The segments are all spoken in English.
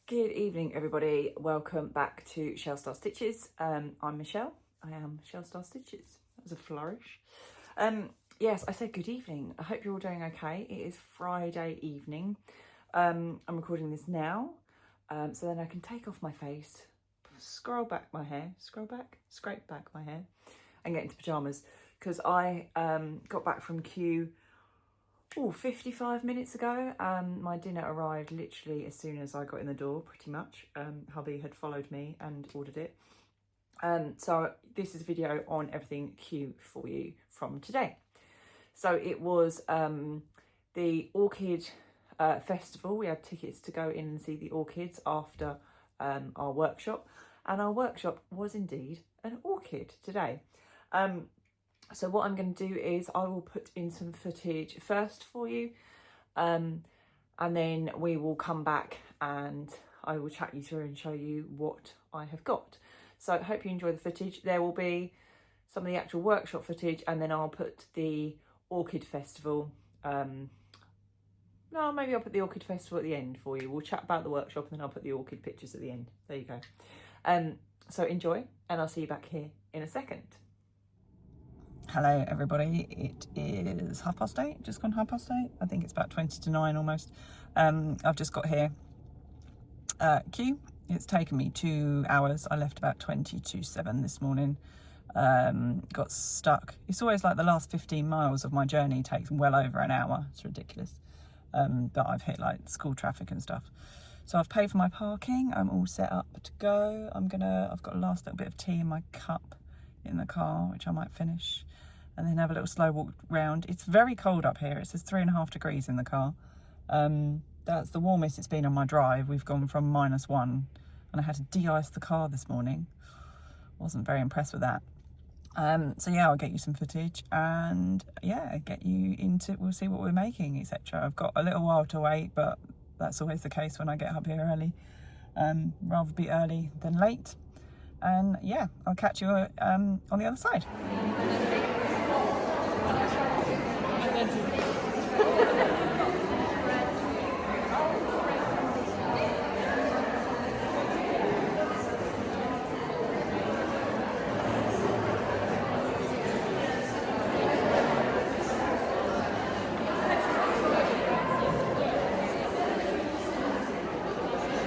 Good evening, everybody. Welcome back to Shell Star Stitches. I'm Michelle. I am Shell Star Stitches. That was a flourish. Yes, I said good evening. I hope you're all doing okay. It is Friday evening. I'm recording this now, so then I can take off my face, scrape back my hair, and get into pyjamas because I got back from Kew 55 minutes ago. My dinner arrived literally as soon as I got in the door, pretty much. Hubby had followed me and ordered it. So this is a video on everything Kew for you from today. So it was the Orchid Festival. We had tickets to go in and see the orchids after our workshop. And our workshop was indeed an orchid today. So what I'm going to do is I will put in some footage first for you, and then we will come back and I will chat you through and show you what I have got. So I hope you enjoy the footage. There will be some of the actual workshop footage, and then I'll put the Orchid Festival, no, maybe I'll put the Orchid Festival at the end for you. We'll chat about the workshop and then I'll put the orchid pictures at the end. There you go. So enjoy, and I'll see you back here in a second. Hello everybody, it is 8:30, just gone 8:30. I think it's about 20 to 9 almost. I've just got here. Kew, it's taken me 2 hours. I left about 20 to 7 this morning. Got stuck. It's always like the last 15 miles of my journey takes well over an hour. It's ridiculous. But I've hit like school traffic and stuff. So I've paid for my parking. I'm all set up to go. I've got a last little bit of tea in my cup in the car, which I might finish, and then have a little slow walk round. It's very cold up here. It says 3.5 degrees in the car. That's the warmest it's been on my drive. We've gone from -1, and I had to de-ice the car this morning. Wasn't very impressed with that. So yeah, I'll get you some footage and yeah, get you into, we'll see what we're making, etc. I've got a little while to wait, but that's always the case when I get up here early. Rather be early than late. And yeah, I'll catch you on the other side.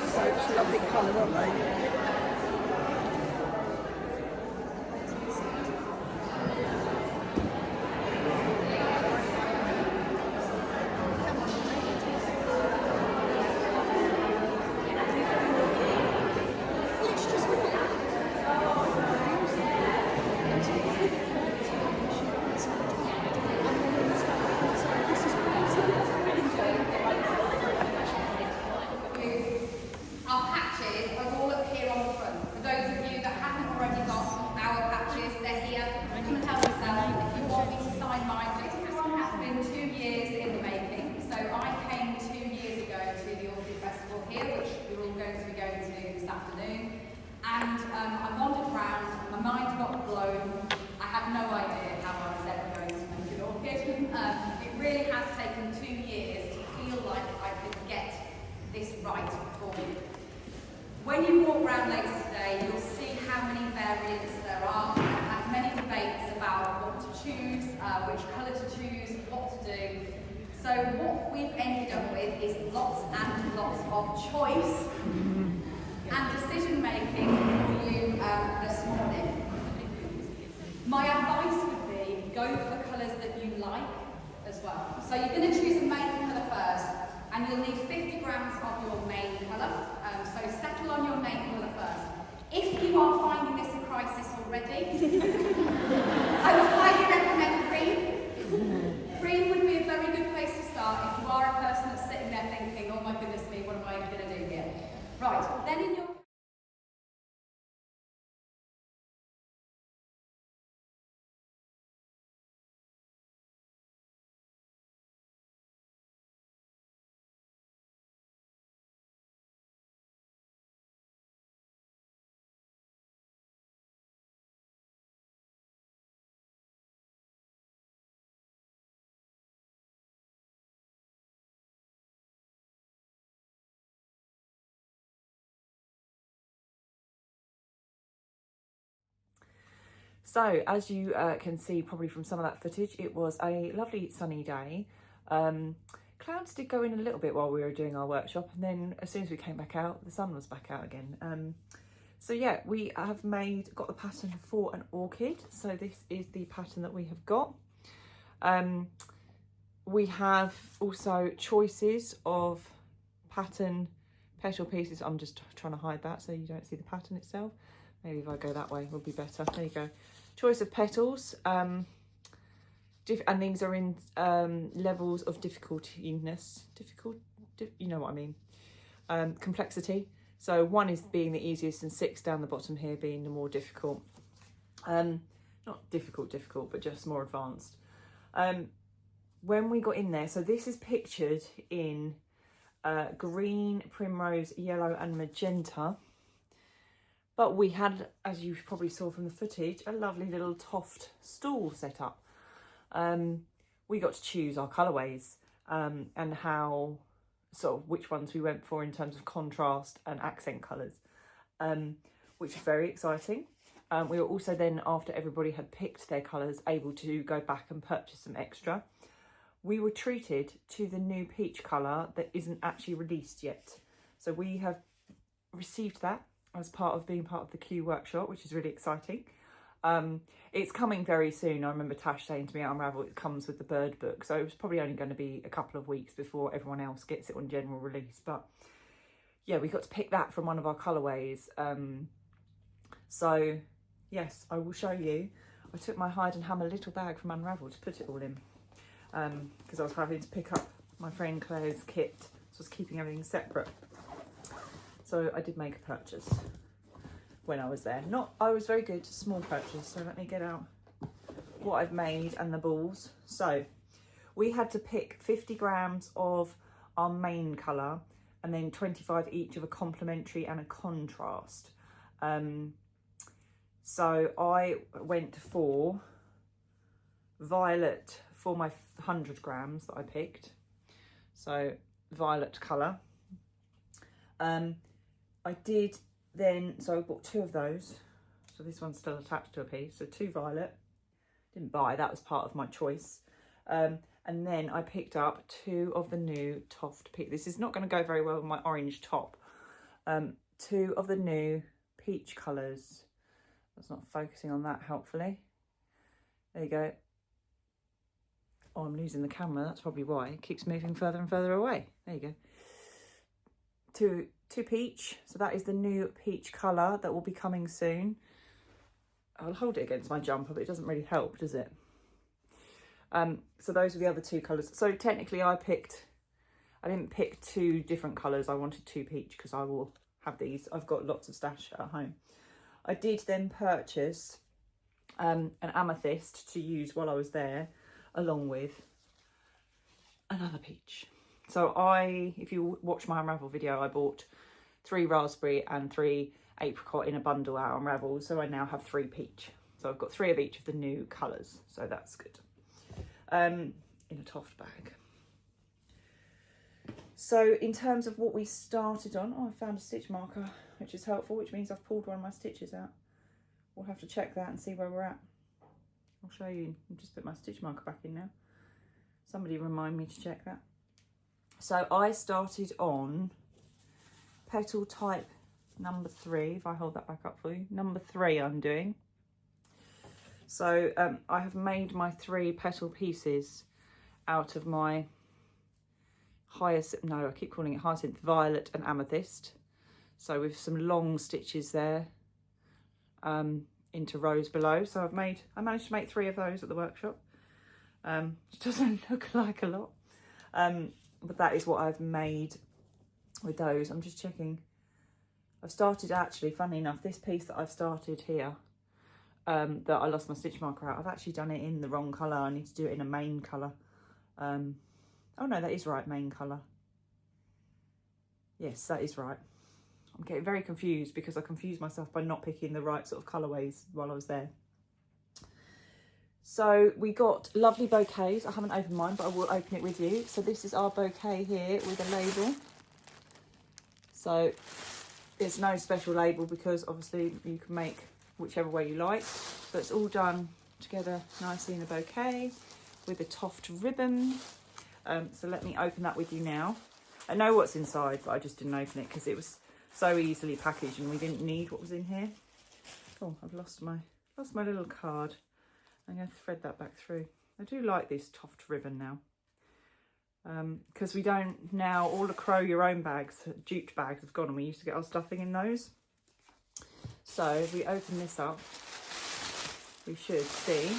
Such lovely colour, aren't they? And I wandered around, my mind got blown. I had no idea how I was ever going to make an orchid. It really has taken 2 years to feel like I could get this right for you. When you walk around later today, you'll see how many variants there are. I've had many debates about what to choose, which colour to choose, what to do. So what we've ended up with is lots and lots of choice and decision making for you this morning. My advice would be go for colours that you like as well. So you're going to choose a main colour first, and you'll need 50 grams of your main colour. So settle on your main colour first. If you are finding this a crisis already, I would highly recommend cream. Cream would be a very good place to start if you are a person that's sitting there thinking, oh my goodness me, what am I going to do here? Right, then in your So as you can see probably from some of that footage, it was a lovely sunny day. Clouds did go in a little bit while we were doing our workshop, and then as soon as we came back out, the sun was back out again. So yeah, we have got the pattern for an orchid. So this is the pattern that we have got. We have also choices of pattern petal pieces. I'm just trying to hide that so you don't see the pattern itself. Maybe if I go that way, it will be better. There you go. Choice of petals. And these are in levels of difficultiness. You know what I mean. Complexity. So 1 is being the easiest and 6 down the bottom here being the more difficult. Not difficult, but just more advanced. When we got in there, so this is pictured in green, primrose, yellow and magenta. But we had, as you probably saw from the footage, a lovely little Toft stall set up. We got to choose our colourways and how, sort of which ones we went for in terms of contrast and accent colours, which is very exciting. We were also then, after everybody had picked their colours, able to go back and purchase some extra. We were treated to the new peach colour that isn't actually released yet. So we have received that as part of being part of the Kew workshop, which is really exciting. It's coming very soon. I remember Tash saying to me at Unravel it comes with the bird book, so it was probably only going to be a couple of weeks before everyone else gets it on general release. But yeah, we got to pick that from one of our colourways. So yes, I will show you. I took my hide and hammer little bag from Unravel to put it all in, because I was having to pick up my friend Claire's kit, so I was keeping everything separate. So I did make a purchase when I was there. I was very good, small purchase. So let me get out what I've made and the balls. So we had to pick 50 grams of our main colour and then 25 each of a complementary and a contrast. So I went for violet for my 100 grams that I picked. So violet colour. I did then, so I bought 2 of those. So this one's still attached to a piece. So 2 violet. Didn't buy, that was part of my choice. And then I picked up 2 of the new Toft Peach. This is not going to go very well with my orange top. 2 of the new peach colours. That's not focusing on that helpfully. There you go. Oh, I'm losing the camera. That's probably why. It keeps moving further and further away. There you go. 2 peach. So that is the new peach colour that will be coming soon. I'll hold it against my jumper, but it doesn't really help, does it? So those are the other 2 colours. So technically I didn't pick 2 different colours. I wanted 2 peach because I will have these. I've got lots of stash at home. I did then purchase an amethyst to use while I was there, along with another peach. So if you watch my Unravel video, I bought 3 raspberry and 3 apricot in a bundle out on Unravel. So I now have 3 peach. So I've got 3 of each of the new colours. So that's good. In a Toft bag. So in terms of what we started on, I found a stitch marker, which is helpful, which means I've pulled one of my stitches out. We'll have to check that and see where we're at. I'll show you. I'll just put my stitch marker back in now. Somebody remind me to check that. So I started on petal type number 3, if I hold that back up for you. Number 3 I'm doing. So I have made my 3 petal pieces out of my hyacinth, no, I keep calling it hyacinth, violet and amethyst. So with some long stitches there into rows below. So I managed to make 3 of those at the workshop. Which doesn't look like a lot. But that is what I've made with those. I'm just checking. I've started actually, funny enough, this piece that I've started here, that I lost my stitch marker out, I've actually done it in the wrong colour. I need to do it in a main colour. Oh no, that is right, main colour. Yes, that is right. I'm getting very confused because I confused myself by not picking the right sort of colourways while I was there. So we got lovely bouquets. I haven't opened mine, but I will open it with you. So this is our bouquet here with a label. So it's no special label because obviously you can make whichever way you like. But it's all done together nicely in a bouquet with a Toft ribbon. So let me open that with you now. I know what's inside, but I just didn't open it because it was so easily packaged and we didn't need what was in here. Oh, I've lost my little card. I'm going to thread that back through. I do like this Toft ribbon now. Because we don't now, all the Crow Your Own bags, duped bags have gone, and we used to get our stuffing in those. So if we open this up, we should see.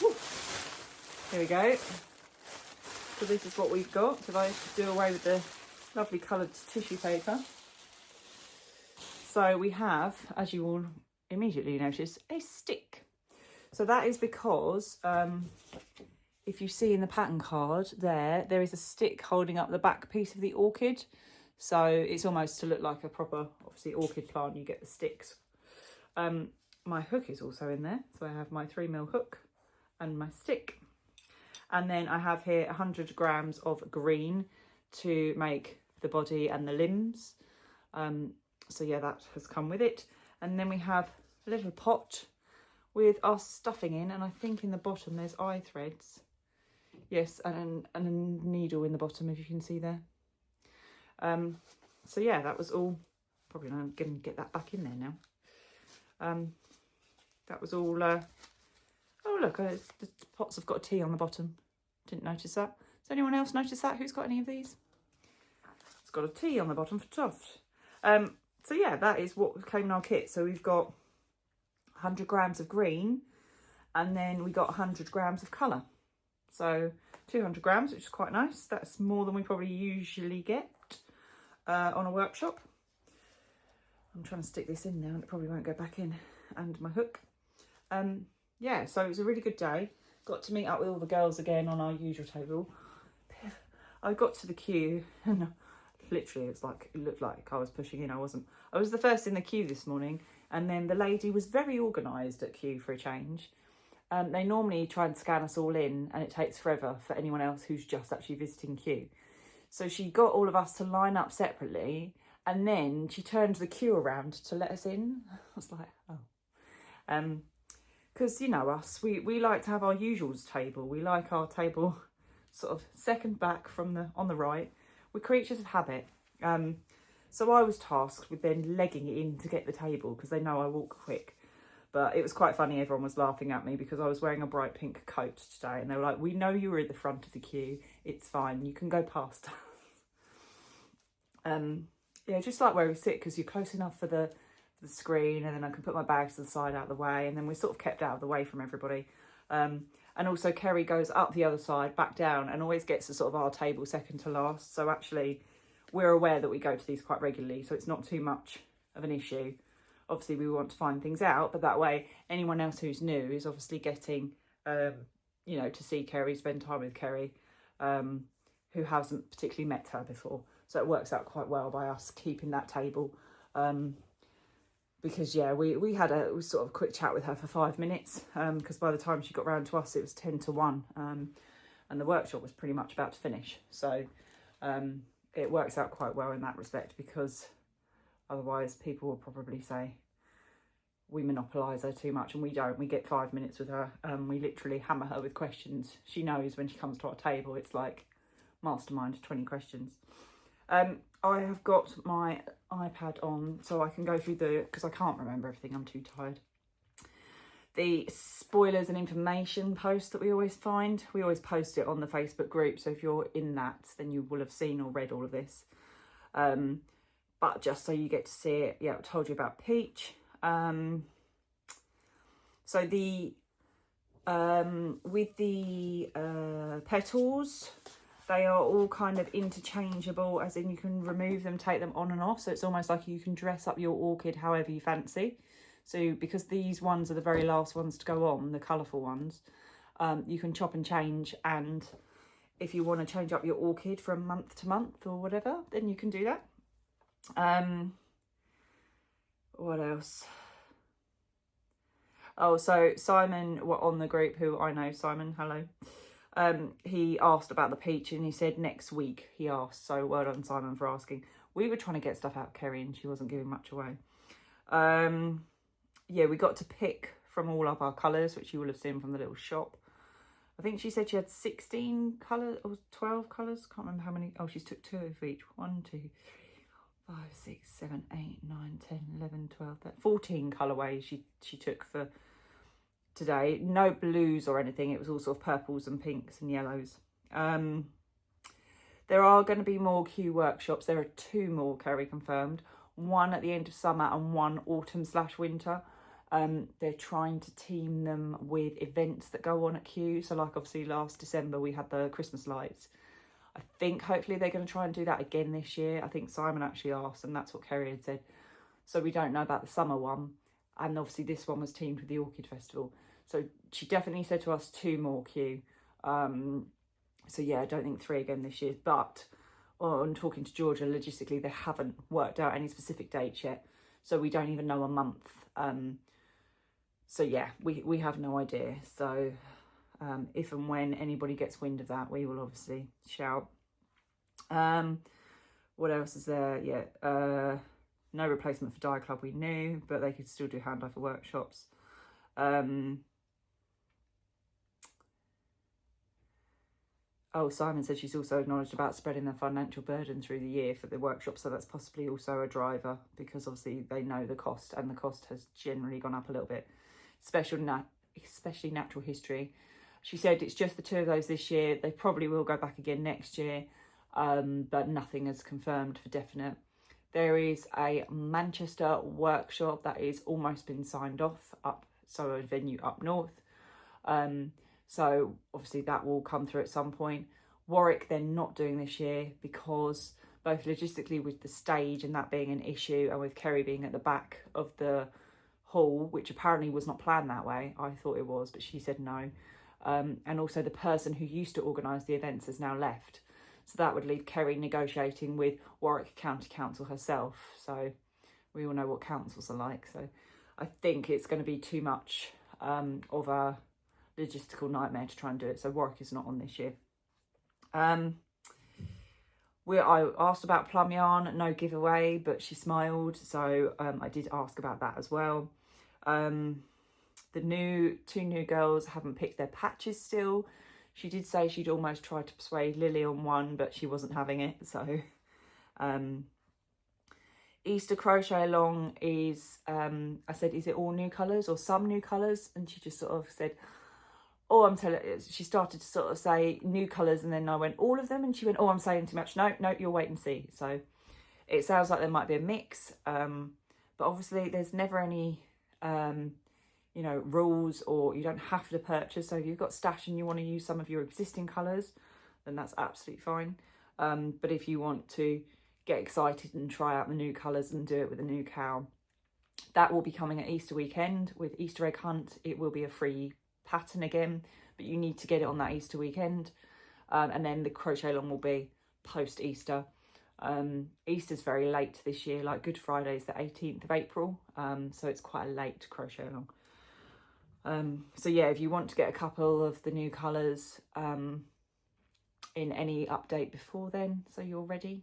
Woo, here we go. So this is what we've got. So I do away with the lovely coloured tissue paper. So we have, as you will immediately notice, a stick. So that is because if you see in the pattern card there is a stick holding up the back piece of the orchid. So it's almost to look like a proper, obviously, orchid plant. You get the sticks. My hook is also in there. So I have my 3mm hook and my stick. And then I have here 100 grams of green to make the body and the limbs. So yeah, that has come with it. And then we have a little pot with our stuffing in, and I think in the bottom there's eye threads. Yes, and a needle in the bottom, if you can see there. So yeah, that was all. Probably not going to get that back in there now. That was all. Oh look, the pots have got a T on the bottom. Didn't notice that. Does anyone else notice that? Who's got any of these? It's got a T on the bottom for Toft. So yeah, that is what came in our kit. So we've got 100 grams of green, and then we got 100 grams of colour. So 200 grams, which is quite nice. That's more than we probably usually get on a workshop. I'm trying to stick this in now and it probably won't go back in. And my hook. Yeah, so it was a really good day. Got to meet up with all the girls again on our usual table. I got to the queue and literally it looked like I was pushing in. I wasn't. I was the first in the queue this morning, and then the lady was very organised at queue for a change. They normally try and scan us all in, and it takes forever for anyone else who's just actually visiting queue. So she got all of us to line up separately, and then she turned the queue around to let us in. I was like, oh. Because, you know us, we like to have our usuals table. We like our table sort of second back from on the right. We're creatures of habit. So I was tasked with then legging it in to get the table because they know I walk quick. But it was quite funny. Everyone was laughing at me because I was wearing a bright pink coat today. And they were like, we know you were at the front of the queue. It's fine. You can go past us. Yeah, just like where we sit because you're close enough for the screen, and then I can put my bags to the side out of the way, and then we're sort of kept out of the way from everybody. And also Kerry goes up the other side, back down, and always gets to sort of our table second to last. So actually we're aware that we go to these quite regularly, so it's not too much of an issue. Obviously we want to find things out, but that way anyone else who's new is obviously getting, you know, to see Kerry, spend time with Kerry, who hasn't particularly met her before. So it works out quite well by us keeping that table. Because yeah, we had a sort of quick chat with her for 5 minutes, because by the time she got round to us it was 10 to 1, and the workshop was pretty much about to finish. So it works out quite well in that respect, because otherwise people will probably say we monopolise her too much, and we don't. We get 5 minutes with her. We literally hammer her with questions. She knows when she comes to our table it's like mastermind 20 questions. I have got my iPad on so I can go through because I can't remember everything, I'm too tired. The spoilers and information post that we always find. We always post it on the Facebook group, so if you're in that, then you will have seen or read all of this. But just so you get to see it, yeah, I told you about Peach. So the with the petals, they are all kind of interchangeable, as in you can remove them, take them on and off. So it's almost like you can dress up your orchid however you fancy. So because these ones are the very last ones to go on, the colourful ones, you can chop and change. And if you want to change up your orchid from month to month or whatever, then you can do that. What else? Oh, so Simon, on the group, who I know, Simon, hello. He asked about the peach, and he said next week, he asked. So well done, Simon, for asking. We were trying to get stuff out of Kerry and she wasn't giving much away. yeah, we got to pick from all of our colours, which you will have seen from the little shop. I think she said she had 16 colours or 12 colours. Can't remember how many. Oh, she's took 2 of each. 1, 2, 3, 4, 5, 6, 7, 8, 9, 10, 11, 12, 13, 14 colourways she took for today. No blues or anything. It was all sort of purples and pinks and yellows. There are going to be more Kew workshops. There are 2 more, Kerry confirmed. 1 at the end of summer and 1 autumn/winter. They're trying to team them with events that go on at Kew. So like obviously last December we had the Christmas lights. I think hopefully they're going to try and do that again this year. I think Simon actually asked, and that's what Kerry had said. So we don't know about the summer one. And obviously this one was teamed with the Orchid Festival. So she definitely said to us 2 more Kew. So yeah, I don't think 3 again this year. But on talking to Georgia, logistically, they haven't worked out any specific dates yet. So we don't even know a month. So yeah, we have no idea. So if and when anybody gets wind of that, we will obviously shout. What else is there? Yeah, no replacement for Dye Club, we knew, but they could still do hand dye for workshops. Oh, Simon said she's also acknowledged about spreading the financial burden through the year for the workshop, so that's possibly also a driver, because obviously they know the cost, and the cost has generally gone up a little bit, especially natural history. She said it's just the 2 of those this year. They probably will go back again next year, but nothing is confirmed for definite. There is a Manchester workshop that is almost been signed off, so a venue up north. So obviously that will come through at some point. Warwick they're not doing this year because both logistically with the stage and that being an issue, and with Kerry being at the back of the hall, which apparently was not planned that way. I thought it was, but she said no. And also the person who used to organise the events has now left. So that would leave Kerry negotiating with Warwick County Council herself. So we all know what councils are like. So I think it's going to be too much of a logistical nightmare to try and do it. So Warwick is not on this year. I asked about plum yarn, no giveaway, but she smiled. So I did ask about that as well. The 2 new girls haven't picked their patches still. She did say she'd almost tried to persuade Lily on one, but she wasn't having it. So Easter crochet along is, I said, is it all new colours or some new colours? And she just sort of said, oh, I'm telling you, she started to sort of say new colours, and then I went, all of them? And she went, oh, I'm saying too much. No, you'll wait and see. So it sounds like there might be a mix, but obviously there's never any, you know, rules, or you don't have to purchase. So if you've got stash and you want to use some of your existing colours, then that's absolutely fine. But if you want to get excited and try out the new colours and do it with a new cow, that will be coming at Easter weekend. With Easter egg hunt, it will be a free pattern again, but you need to get it on that Easter weekend, and then the crochet along will be post Easter. Easter's very late this year, like Good Friday is the 18th of April, so it's quite a late crochet along. So yeah, if you want to get a couple of the new colours in any update before then, so you're ready.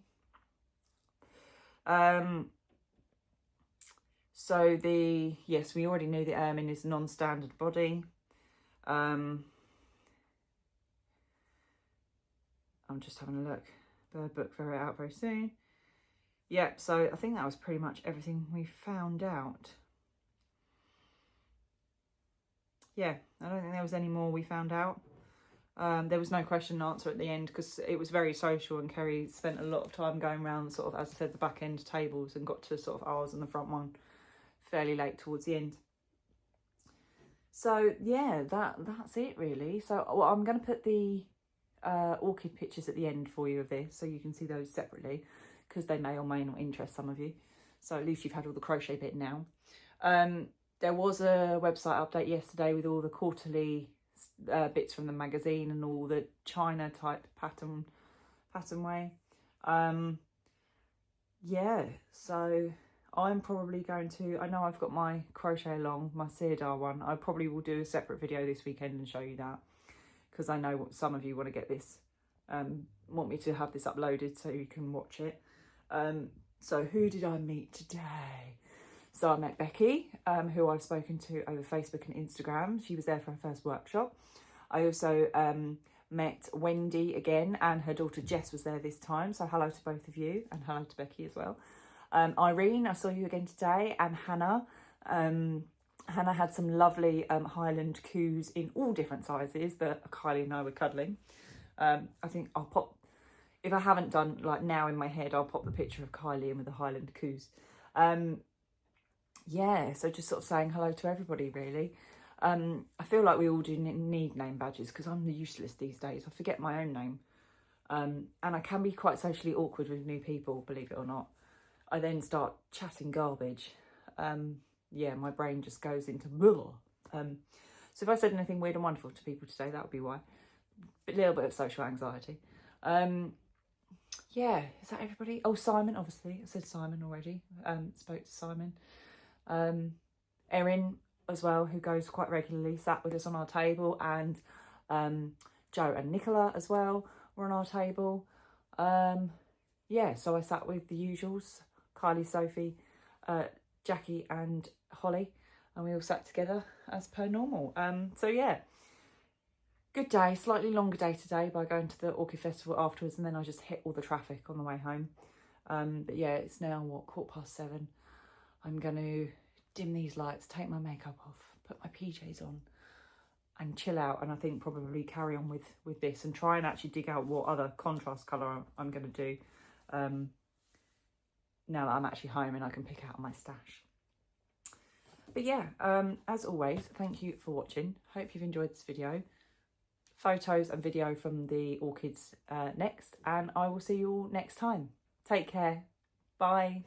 So yes, we already knew the ermine is non-standard body. I'm just having a look. Bird book out very soon. Yeah, so I think that was pretty much everything we found out. Yeah, I don't think there was any more we found out. There was no question and answer at the end because it was very social, and Kerry spent a lot of time going around sort of, as I said, the back end tables, and got to sort of ours and the front one fairly late towards the end. So yeah, that's it really. So well, I'm going to put the orchid pictures at the end for you of this, so you can see those separately, because they may or may not interest some of you. So at least you've had all the crochet bit now. There was a website update yesterday with all the quarterly bits from the magazine and all the China type pattern way. Yeah, so I'm probably going to, I know I've got my crochet along, my Cedar one. I probably will do a separate video this weekend and show you that, because I know some of you want to get this, want me to have this uploaded so you can watch it. So who did I meet today? So I met Becky, who I've spoken to over Facebook and Instagram. She was there for her first workshop. I also met Wendy again, and her daughter Jess was there this time. So hello to both of you, and hello to Becky as well. Irene, I saw you again today, and Hannah. Hannah had some lovely Highland Kews in all different sizes that Kylie and I were cuddling. I think I'll pop, if I haven't done like now in my head, I'll pop the picture of Kylie in with the Highland Kews. Yeah, so just sort of saying hello to everybody really. I feel like we all do need name badges because I'm useless these days. I forget my own name. And I can be quite socially awkward with new people, believe it or not. I then start chatting garbage. Yeah, my brain just goes into blah. So if I said anything weird and wonderful to people today, that would be why. A little bit of social anxiety. Yeah, is that everybody? Oh, Simon, obviously. I said Simon already. Spoke to Simon. Erin as well, who goes quite regularly, sat with us on our table, and Joe and Nicola as well were on our table. Yeah, so I sat with the usuals, Kylie, Sophie, Jackie and Holly, and we all sat together as per normal. So yeah, good day, slightly longer day today by going to the Orchid Festival afterwards, and then I just hit all the traffic on the way home. But yeah, it's now, what, 7:15. I'm going to dim these lights, take my makeup off, put my PJs on and chill out, and I think probably carry on with this and try and actually dig out what other contrast colour I'm going to do now that I'm actually home and I can pick out my stash. But yeah, as always, thank you for watching. Hope you've enjoyed this video. Photos and video from the orchids next, and I will see you all next time. Take care. Bye.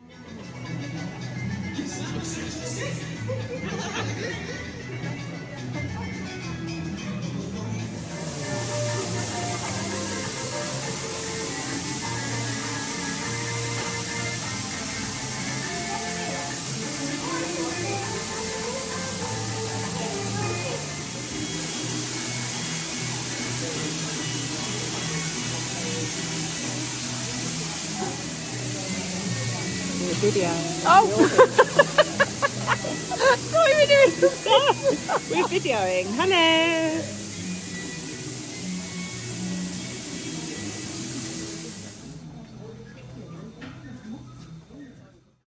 Video. Oh! What are we doing? We're videoing. Hello!